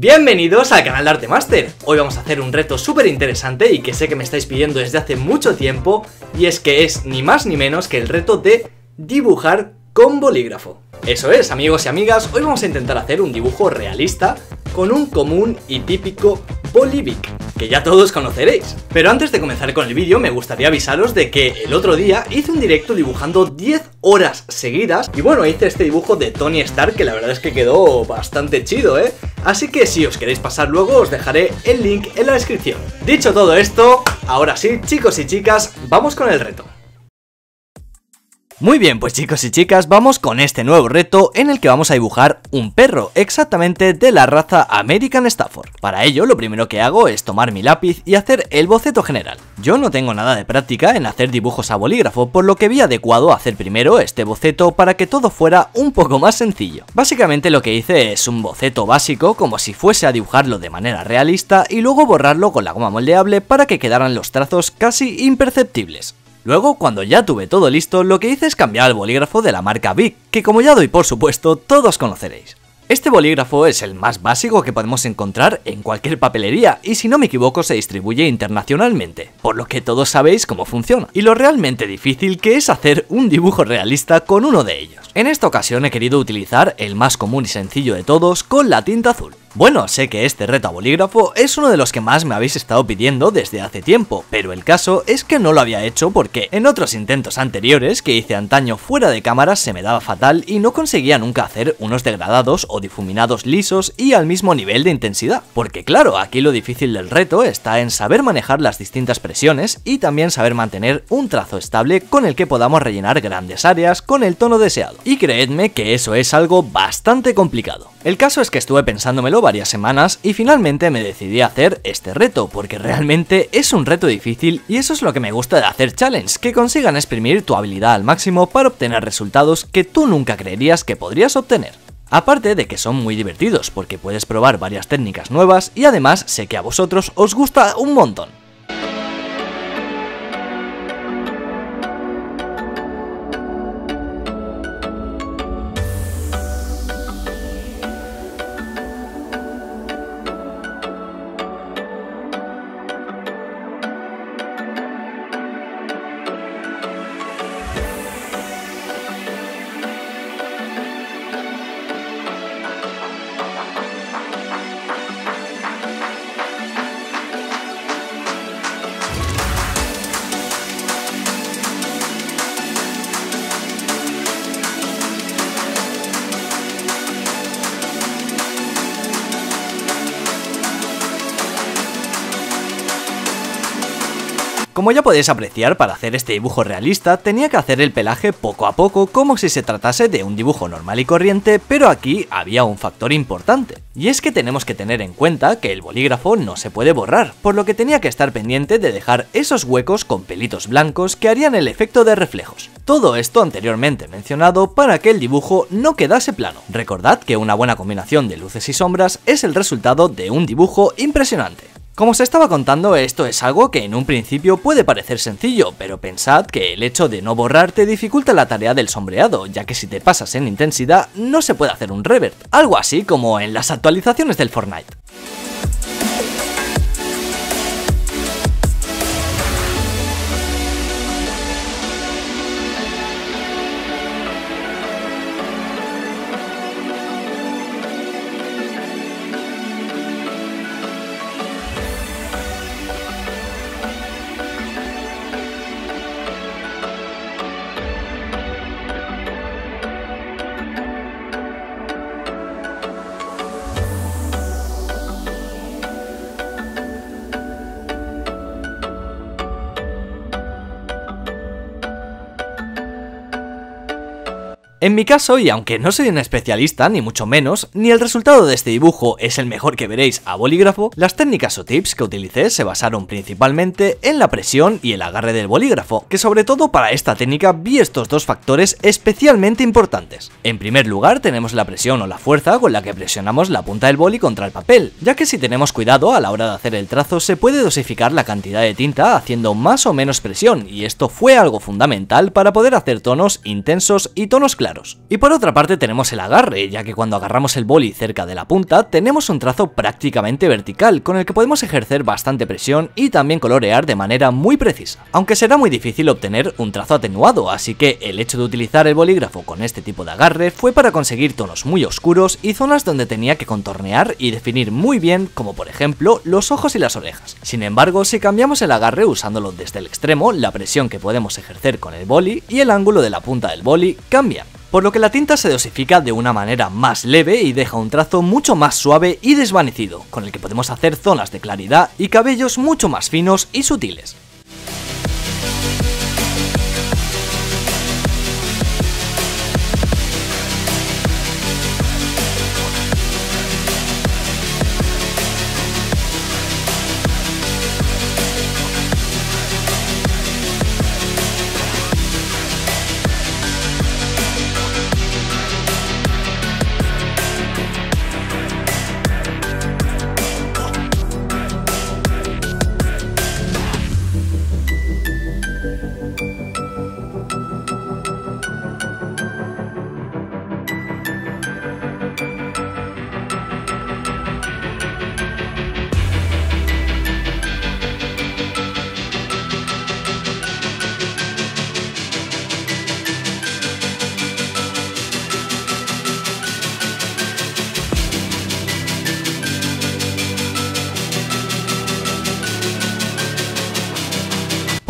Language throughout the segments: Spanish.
Bienvenidos al canal de Artemaster. Hoy vamos a hacer un reto súper interesante y que sé que me estáis pidiendo desde hace mucho tiempo, y es que es ni más ni menos que el reto de dibujar con bolígrafo. Eso es, amigos y amigas, hoy vamos a intentar hacer un dibujo realista con un común y típico Bolivic, que ya todos conoceréis. Pero antes de comenzar con el vídeo me gustaría avisaros de que el otro día hice un directo dibujando 10 horas seguidas y bueno, hice este dibujo de Tony Stark que la verdad es que quedó bastante chido, Así que si os queréis pasar luego os dejaré el link en la descripción. Dicho todo esto, ahora sí, chicos y chicas, vamos con el reto. Muy bien, pues chicos y chicas, vamos con este nuevo reto en el que vamos a dibujar un perro, exactamente de la raza American Stafford. Para ello, lo primero que hago es tomar mi lápiz y hacer el boceto general. Yo no tengo nada de práctica en hacer dibujos a bolígrafo, por lo que vi adecuado hacer primero este boceto para que todo fuera un poco más sencillo. Básicamente lo que hice es un boceto básico, como si fuese a dibujarlo de manera realista, y luego borrarlo con la goma moldeable para que quedaran los trazos casi imperceptibles. Luego, cuando ya tuve todo listo, lo que hice es cambiar el bolígrafo de la marca Bic, que como ya doy por supuesto, todos conoceréis. Este bolígrafo es el más básico que podemos encontrar en cualquier papelería y si no me equivoco se distribuye internacionalmente, por lo que todos sabéis cómo funciona, y lo realmente difícil que es hacer un dibujo realista con uno de ellos. En esta ocasión he querido utilizar el más común y sencillo de todos con la tinta azul. Bueno, sé que este reto a bolígrafo es uno de los que más me habéis estado pidiendo desde hace tiempo, pero el caso es que no lo había hecho porque en otros intentos anteriores que hice antaño fuera de cámara se me daba fatal y no conseguía nunca hacer unos degradados o difuminados lisos y al mismo nivel de intensidad. Porque claro, aquí lo difícil del reto está en saber manejar las distintas presiones y también saber mantener un trazo estable con el que podamos rellenar grandes áreas con el tono deseado. Y creedme que eso es algo bastante complicado. El caso es que estuve pensándomelo varias semanas y finalmente me decidí a hacer este reto porque realmente es un reto difícil y eso es lo que me gusta de hacer challenge, que consigan exprimir tu habilidad al máximo para obtener resultados que tú nunca creerías que podrías obtener. Aparte de que son muy divertidos porque puedes probar varias técnicas nuevas y además sé que a vosotros os gusta un montón. Como ya podéis apreciar, para hacer este dibujo realista tenía que hacer el pelaje poco a poco como si se tratase de un dibujo normal y corriente, pero aquí había un factor importante, y es que tenemos que tener en cuenta que el bolígrafo no se puede borrar, por lo que tenía que estar pendiente de dejar esos huecos con pelitos blancos que harían el efecto de reflejos. Todo esto anteriormente mencionado para que el dibujo no quedase plano. Recordad que una buena combinación de luces y sombras es el resultado de un dibujo impresionante. Como os estaba contando, esto es algo que en un principio puede parecer sencillo, pero pensad que el hecho de no borrar te dificulta la tarea del sombreado, ya que si te pasas en intensidad no se puede hacer un revert, algo así como en las actualizaciones del Fortnite. En mi caso, y aunque no soy un especialista ni mucho menos, ni el resultado de este dibujo es el mejor que veréis a bolígrafo, las técnicas o tips que utilicé se basaron principalmente en la presión y el agarre del bolígrafo, que sobre todo para esta técnica vi estos dos factores especialmente importantes. En primer lugar tenemos la presión o la fuerza con la que presionamos la punta del boli contra el papel, ya que si tenemos cuidado a la hora de hacer el trazo se puede dosificar la cantidad de tinta haciendo más o menos presión, y esto fue algo fundamental para poder hacer tonos intensos y tonos claros. claros. Y por otra parte tenemos el agarre, ya que cuando agarramos el boli cerca de la punta tenemos un trazo prácticamente vertical con el que podemos ejercer bastante presión y también colorear de manera muy precisa. Aunque será muy difícil obtener un trazo atenuado, así que el hecho de utilizar el bolígrafo con este tipo de agarre fue para conseguir tonos muy oscuros y zonas donde tenía que contornear y definir muy bien, como por ejemplo los ojos y las orejas. Sin embargo, si cambiamos el agarre usándolo desde el extremo, la presión que podemos ejercer con el boli y el ángulo de la punta del boli cambian, por lo que la tinta se dosifica de una manera más leve y deja un trazo mucho más suave y desvanecido, con el que podemos hacer zonas de claridad y cabellos mucho más finos y sutiles.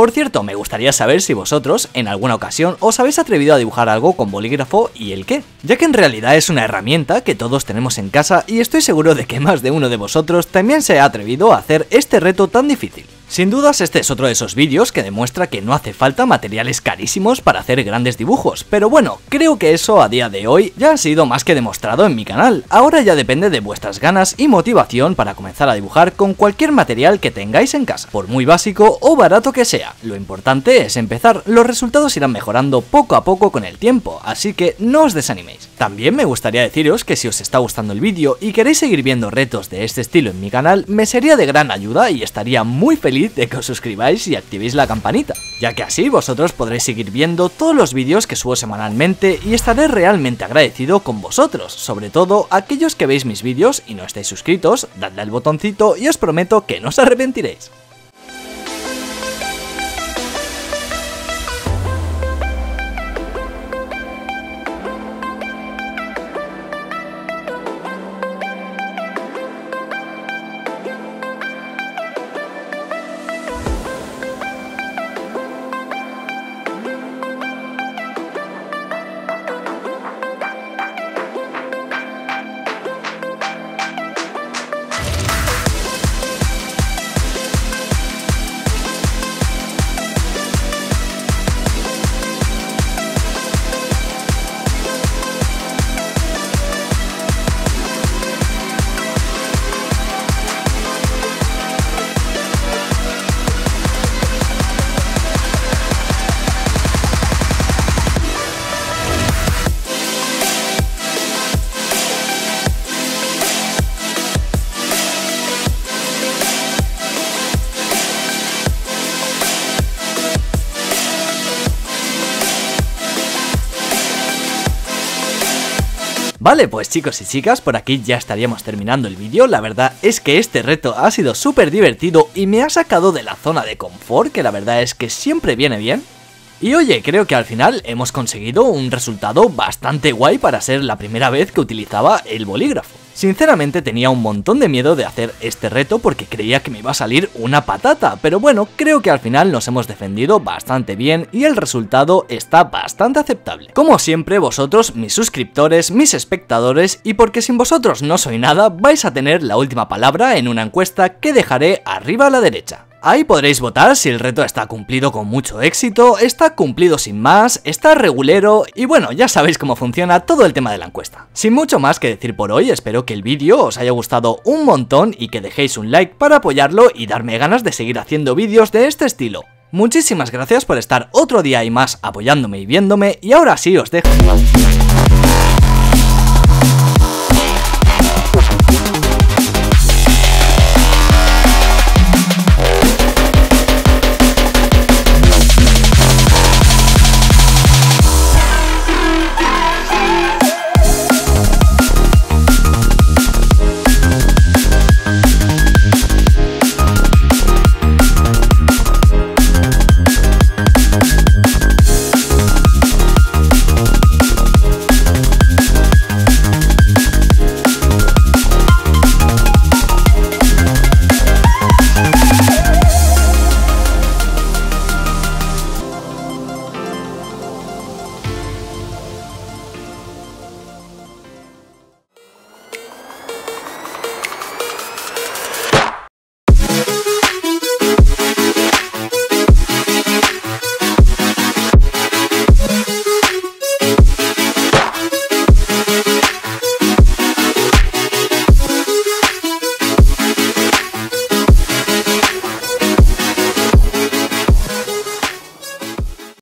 Por cierto, me gustaría saber si vosotros, en alguna ocasión, os habéis atrevido a dibujar algo con bolígrafo y el qué, ya que en realidad es una herramienta que todos tenemos en casa y estoy seguro de que más de uno de vosotros también se ha atrevido a hacer este reto tan difícil. Sin dudas este es otro de esos vídeos que demuestra que no hace falta materiales carísimos para hacer grandes dibujos, pero bueno, creo que eso a día de hoy ya ha sido más que demostrado en mi canal. Ahora ya depende de vuestras ganas y motivación para comenzar a dibujar con cualquier material que tengáis en casa, por muy básico o barato que sea. Lo importante es empezar, los resultados irán mejorando poco a poco con el tiempo, así que no os desaniméis. También me gustaría deciros que si os está gustando el vídeo y queréis seguir viendo retos de este estilo en mi canal, me sería de gran ayuda y estaría muy feliz de que os suscribáis y activéis la campanita, ya que así vosotros podréis seguir viendo todos los vídeos que subo semanalmente y estaré realmente agradecido con vosotros, sobre todo aquellos que veis mis vídeos y no estáis suscritos, dadle al botoncito y os prometo que no os arrepentiréis. Vale, pues chicos y chicas, por aquí ya estaríamos terminando el vídeo. La verdad es que este reto ha sido súper divertido y me ha sacado de la zona de confort, que la verdad es que siempre viene bien. Y oye, creo que al final hemos conseguido un resultado bastante guay para ser la primera vez que utilizaba el bolígrafo. Sinceramente tenía un montón de miedo de hacer este reto porque creía que me iba a salir una patata, pero bueno, creo que al final nos hemos defendido bastante bien y el resultado está bastante aceptable. Como siempre, vosotros, mis suscriptores, mis espectadores, y porque sin vosotros no soy nada, vais a tener la última palabra en una encuesta que dejaré arriba a la derecha. Ahí podréis votar si el reto está cumplido con mucho éxito, está cumplido sin más, está regulero y bueno, ya sabéis cómo funciona todo el tema de la encuesta. Sin mucho más que decir por hoy, espero que el vídeo os haya gustado un montón y que dejéis un like para apoyarlo y darme ganas de seguir haciendo vídeos de este estilo. Muchísimas gracias por estar otro día y más apoyándome y viéndome y ahora sí os dejo.